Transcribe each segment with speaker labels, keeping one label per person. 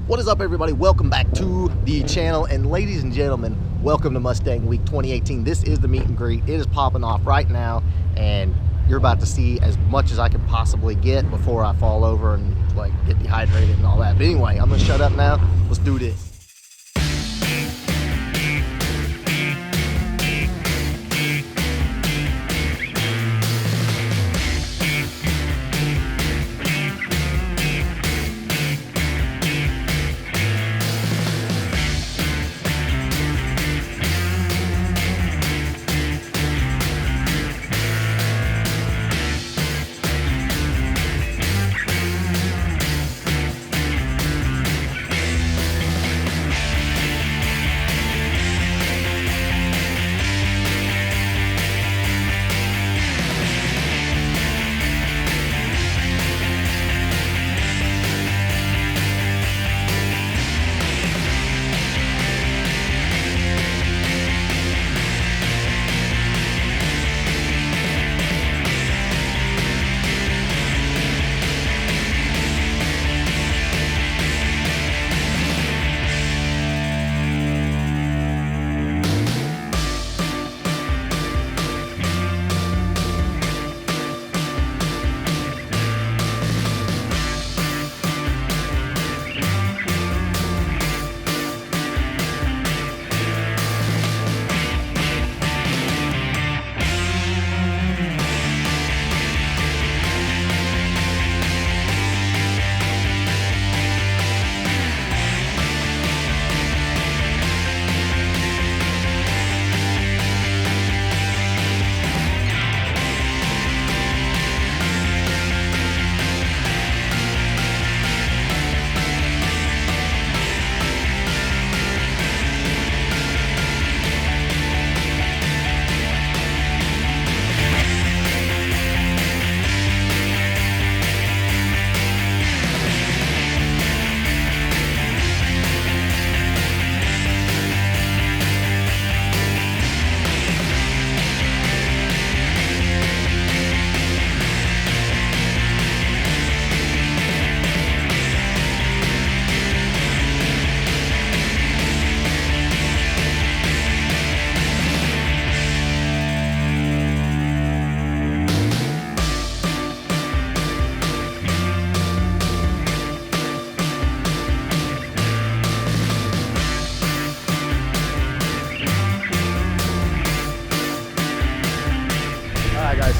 Speaker 1: What is up, everybody? Welcome back to the channel, and ladies and gentlemen, welcome to Mustang Week 2018. This is the meet and greet. It is popping off right now, and you're about to see as much as I can possibly get before I fall over and like get dehydrated and all that. But anyway, I'm gonna shut up now. Let's do this.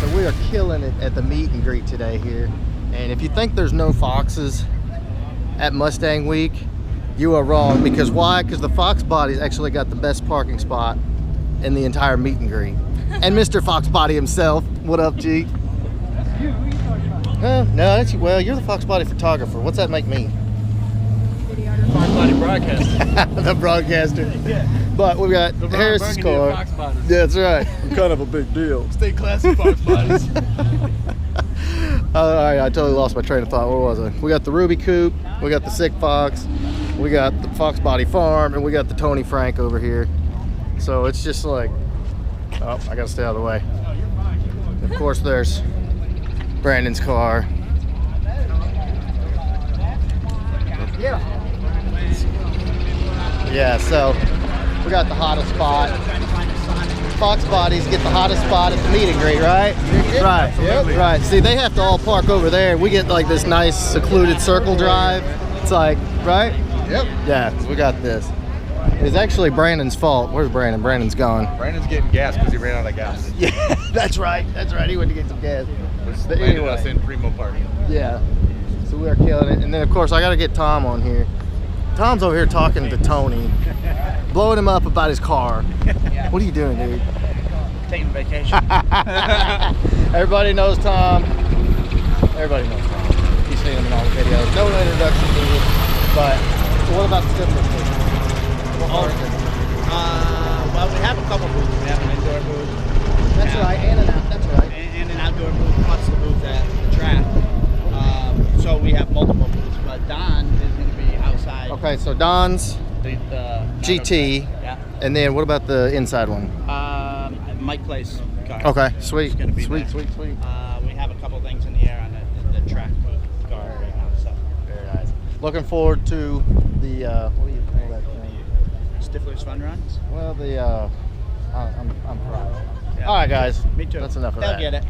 Speaker 1: So we are killing it at the meet and greet today here, and if you think there's no foxes at Mustang Week, you are wrong. Because why? Because the Fox Body's actually got the best parking spot in the entire meet and greet. And Mr. Fox Body himself, what up, G?
Speaker 2: That's you. Who are you talking about?
Speaker 1: No, that's you. Well, you're the Fox Body photographer. What's that make me?
Speaker 2: Fox Body broadcaster.
Speaker 1: The broadcaster.
Speaker 2: Yeah.
Speaker 1: But we've got Harris's car.
Speaker 2: Fox Bodies.
Speaker 1: Yeah, that's right. I'm kind of a big deal.
Speaker 2: Stay classy, Fox Bodies.
Speaker 1: All right, I totally lost my train of thought. Where was I? We got the Ruby Coupe, we got the Sick Fox, we got the Fox Body Farm, and we got the Tony Frank over here. So it's just like, oh, I gotta stay out of the way. Of course, there's Brandon's car. Yeah, so we got the hottest spot. Fox Bodies get the hottest spot at the meet and greet, right? Right, yep. Right. See, they have to all park over there. We get like this nice secluded circle drive. It's like, right?
Speaker 2: Yep.
Speaker 1: Yeah, we got this. It's actually Brandon's fault. Where's Brandon? Brandon's gone.
Speaker 3: Brandon's getting gas because he ran out of gas.
Speaker 1: Yeah, that's right. That's right. He went to get some gas.
Speaker 3: But anyway, us in Primo Party.
Speaker 1: Yeah. So we are killing it. And then, of course, I got to get Tom on here. Tom's over here talking to Tony, blowing him up about his car.
Speaker 2: Yeah.
Speaker 1: What are you doing, dude?
Speaker 2: Taking a vacation.
Speaker 1: Everybody knows Tom. Everybody knows Tom. You've seen him in all the videos. No introduction needed. But so what about the stiffness?
Speaker 4: Well, we have a couple booths. We have an indoor booth.
Speaker 1: That's right, and an out. That's right.
Speaker 4: And an outdoor booth, plus the booth at the track. So we have multiple booths. But Don is going to be outside.
Speaker 1: Okay, so Don's
Speaker 4: The
Speaker 1: GT,
Speaker 4: Yeah.
Speaker 1: and then what about the inside one?
Speaker 4: Mike Place car.
Speaker 1: Okay, sweet,
Speaker 4: It's gonna be
Speaker 1: sweet,
Speaker 4: there.
Speaker 1: sweet, sweet.
Speaker 4: We have a couple things in the air on the track car right now. So
Speaker 1: Very nice. looking forward to the what do you call that thing?
Speaker 4: Stifler's Fun Runs.
Speaker 1: Well, the I'm proud.
Speaker 4: Yeah.
Speaker 1: All right, guys.
Speaker 4: Me too.
Speaker 1: That's enough of
Speaker 4: They'll
Speaker 1: that.
Speaker 4: get it.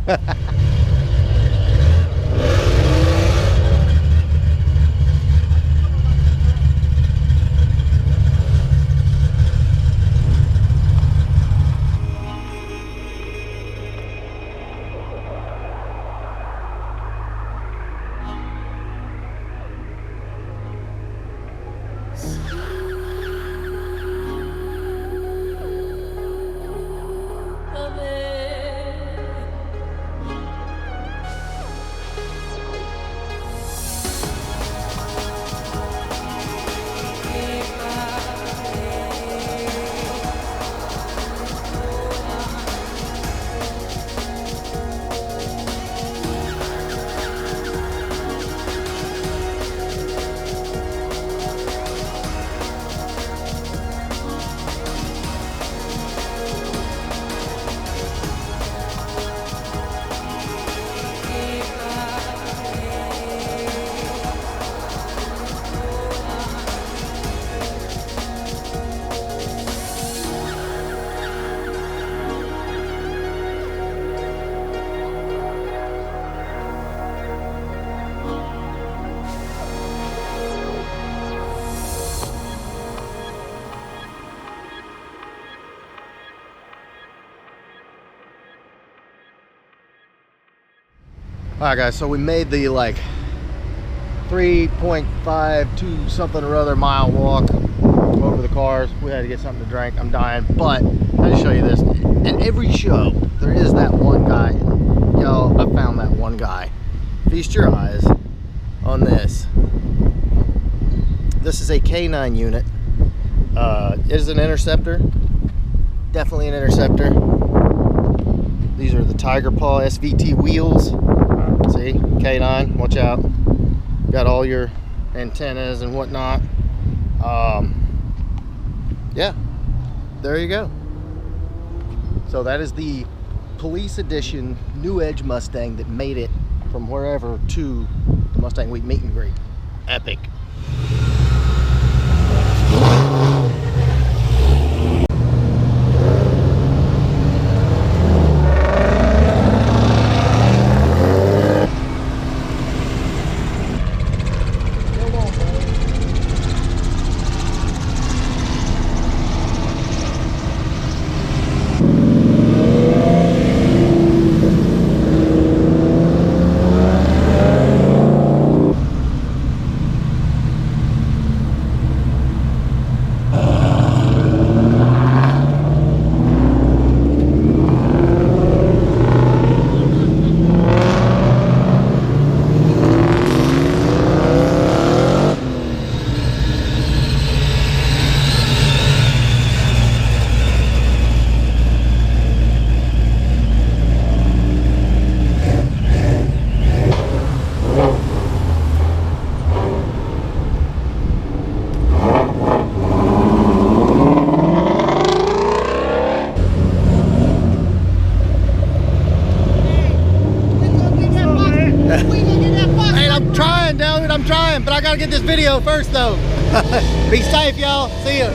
Speaker 1: All right, guys. So we made the like 3.52 something or other mile walk over the cars. We had to get something to drink. I'm dying, but I'll just show you this. At every show, there is that one guy. Yo, I found that one guy. Feast your eyes on this. This is a K9 unit. It is an Interceptor. Definitely an Interceptor. These are the Tiger Paw SVT wheels. See, K9, watch out. Got all your antennas and whatnot. Yeah, there you go. So that is the police edition New Edge Mustang that made it from wherever to the Mustang Week meet and greet. Epic. I'm trying, but I gotta get this video first though. Be safe, y'all. See ya.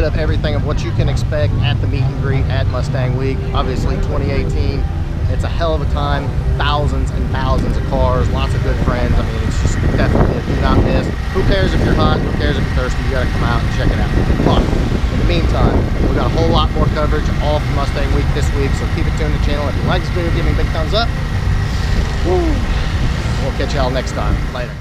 Speaker 1: bit of everything of what you can expect at the meet and greet at Mustang Week. Obviously 2018, it's a hell of a time. Thousands and thousands of cars, lots of good friends. I mean, it's just definitely a do not miss. Who cares if you're hot? Who cares if you're thirsty? You gotta come out and check it out. But in the meantime, we got a whole lot more coverage all from Mustang Week this week, so keep it tuned to the channel. If you like this video, give me a big thumbs up. Woo. We'll catch y'all next time. Later.